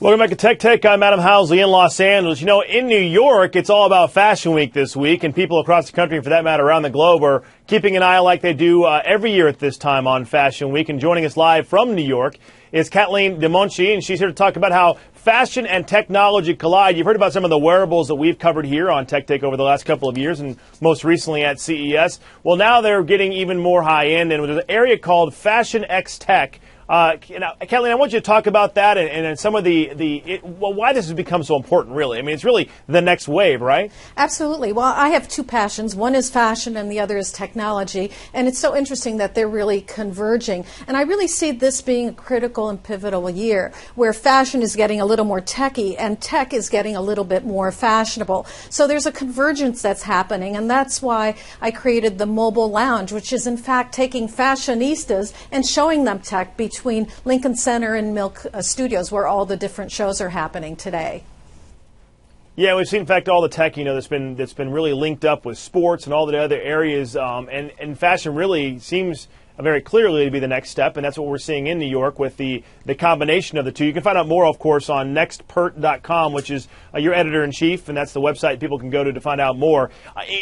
Welcome back to Tech Tech. I'm Adam Housley in Los Angeles. You know, in New York, it's all about Fashion Week this week, and people across the country, and for that matter, around the globe, are keeping an eye like they do every year at this time on Fashion Week. And joining us live from New York is Katlean de Monchy, and she's here to talk about how fashion and technology collide. You've heard about some of the wearables that we've covered here on Tech Tech over the last couple of years, and most recently at CES. Well, now they're getting even more high-end, and there's an area called Fashion X Tech. Katlean, I want you to talk about that and some of why this has become so important, really. I mean, it's really the next wave, right? Absolutely. Well, I have two passions. One is fashion and the other is technology. And it's so interesting that they're really converging. And I really see this being a critical and pivotal year where fashion is getting a little more techy and tech is getting a little bit more fashionable. So there's a convergence that's happening. And that's why I created the Mobile Lounge, which is in fact taking fashionistas and showing them tech between Lincoln Center and Milk Studios, where all the different shows are happening today. Yeah, we've seen, in fact, all the tech, that's been really linked up with sports and all the other areas, and fashion really seems very clearly to be the next step, and that's what we're seeing in New York with the combination of the two. You can find out more, of course, on nextpert.com, which is your editor-in-chief, and that's the website people can go to find out more.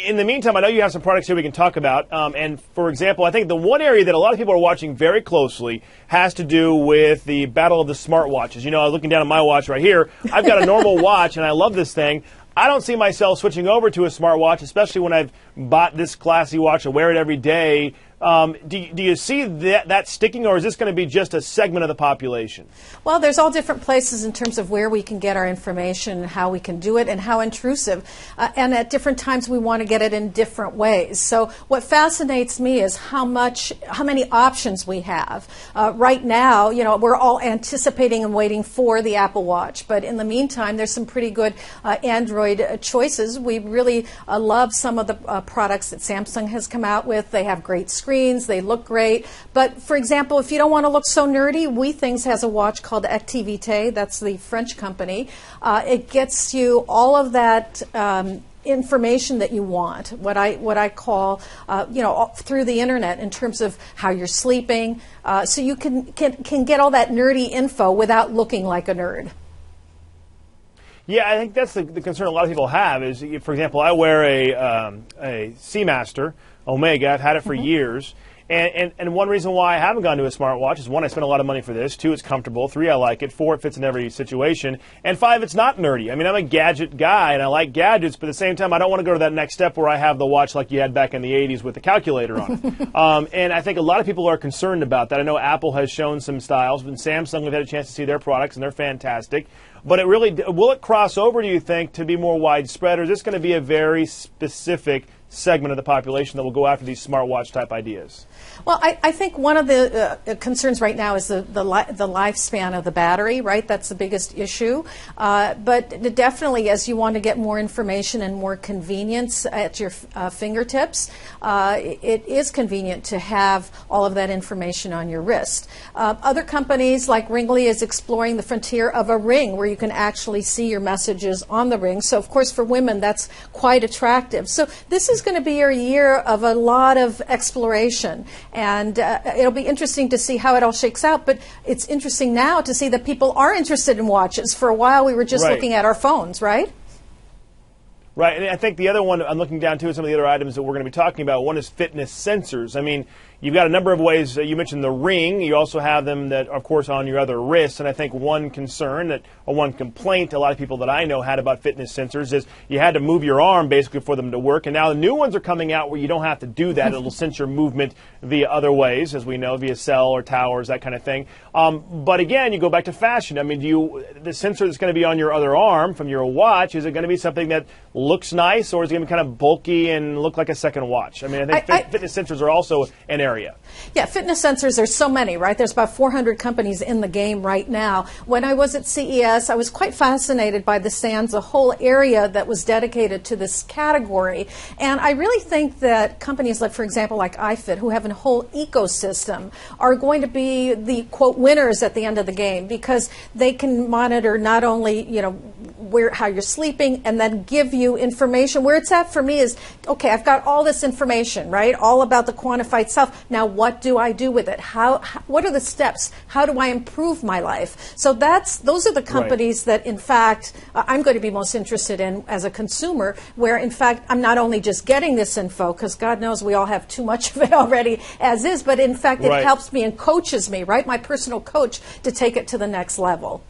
In the meantime, I know you have some products here we can talk about, and for example, I think the one area that a lot of people are watching very closely has to do with the battle of the smartwatches. You know, I was looking down at my watch right here. I've got a normal watch, and I love this thing. I don't see myself switching over to a smartwatch, especially when I've bought this classy watch. I wear it every day. Do you see that sticking, or is this going to be just a segment of the population? Well, there's all different places in terms of where we can get our information, how we can do it, and how intrusive. And at different times, we want to get it in different ways. So what fascinates me is how many options we have. Right now, we're all anticipating and waiting for the Apple Watch. But in the meantime, there's some pretty good Android choices. We really love some of the products that Samsung has come out with. They have great screens. They look great. But, for example, if you don't want to look so nerdy, WeThings has a watch called Activité. That's the French company. It gets you all of that information that you want, what I call, through the internet in terms of how you're sleeping. So you can get all that nerdy info without looking like a nerd. Yeah, I think that's the concern a lot of people have is, for example, I wear a Seamaster Omega. I've had it for years. And one reason why I haven't gone to a smartwatch is, one, I spent a lot of money for this. Two, it's comfortable. Three, I like it. Four, it fits in every situation. And five, it's not nerdy. I mean, I'm a gadget guy, and I like gadgets, but at the same time, I don't want to go to that next step where I have the watch like you had back in the 80s with the calculator on it. And I think a lot of people are concerned about that. I know Apple has shown some styles, and Samsung, we've had a chance to see their products, and they're fantastic. But will it cross over, do you think, to be more widespread, or is this going to be a very specific segment of the population that will go after these smartwatch type ideas? Well, I think one of the concerns right now is the lifespan of the battery, right? That's the biggest issue. But definitely, as you want to get more information and more convenience at your fingertips, it is convenient to have all of that information on your wrist. Other companies like Ringly is exploring the frontier of a ring where you can actually see your messages on the ring. So, of course, for women, that's quite attractive. So this is going to be a year of a lot of exploration. And it'll be interesting to see how it all shakes out. But it's interesting now to see that people are interested in watches. For a while, we were just looking at our phones, right? Right. And I think the other one I'm looking down to is some of the other items that we're going to be talking about. One is fitness sensors. I mean, you've got a number of ways. You mentioned the ring. You also have them that, of course, on your other wrists. And I think one concern or one complaint a lot of people that I know had about fitness sensors is you had to move your arm basically for them to work. And now the new ones are coming out where you don't have to do that. It'll sense your movement via other ways, as we know, via cell or towers, that kind of thing. But again, you go back to fashion. I mean, the sensor that's going to be on your other arm from your watch, is it going to be something that looks nice, or is it going to be kind of bulky and look like a second watch? I mean, I think fitness sensors are also an area. Yeah, fitness sensors, there's so many, right? There's about 400 companies in the game right now. When I was at CES, I was quite fascinated by the SANS, a whole area that was dedicated to this category. And I really think that companies like, for example, like iFit, who have a whole ecosystem, are going to be the, quote, winners at the end of the game, because they can monitor not only, how you're sleeping, and then give you information. Where it's at for me is, okay, I've got all this information, right? All about the quantified self. Now, what do I do with it? What are the steps? How do I improve my life? So those are the companies that, in fact, I'm going to be most interested in as a consumer, where, in fact, I'm not only just getting this info, because God knows we all have too much of it already as is, but in fact, it helps me and coaches me, right? My personal coach, to take it to the next level.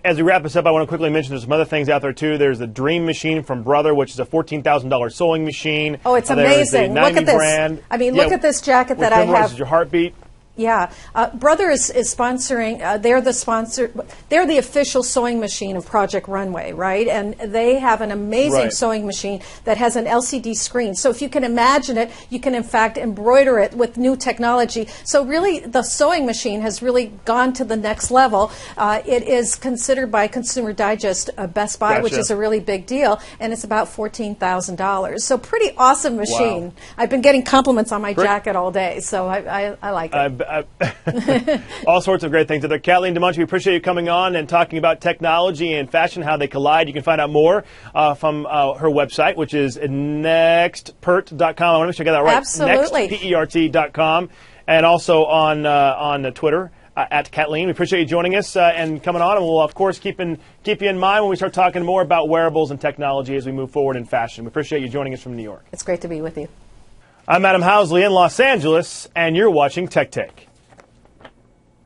As we wrap this up, I want to quickly mention there's some other things out there, too. There's the Dream Machine from Brother, which is a $14,000 sewing machine. Oh, it's amazing. Look at this. Brand. I mean, look at this jacket that I have. Your heartbeat. Yeah, Brother is sponsoring. They're the sponsor. They're the official sewing machine of Project Runway, right? And they have an amazing sewing machine that has an LCD screen. So if you can imagine it, you can in fact embroider it with new technology. So really, the sewing machine has really gone to the next level. It is considered by Consumer Digest a Best Buy, which is a really big deal, and it's about $14,000. So pretty awesome machine. Wow. I've been getting compliments on my jacket all day, so I like it. All sorts of great things. Katlean Monchy, we appreciate you coming on and talking about technology and fashion, how they collide. You can find out more from her website, which is nextpert.com. I want to make sure I got that right. Absolutely. Nextpert.com. And also on Twitter at Katlean. We appreciate you joining us and coming on. And we'll, of course, keep you in mind when we start talking more about wearables and technology as we move forward in fashion. We appreciate you joining us from New York. It's great to be with you. I'm Adam Housley in Los Angeles, and you're watching Tech Take.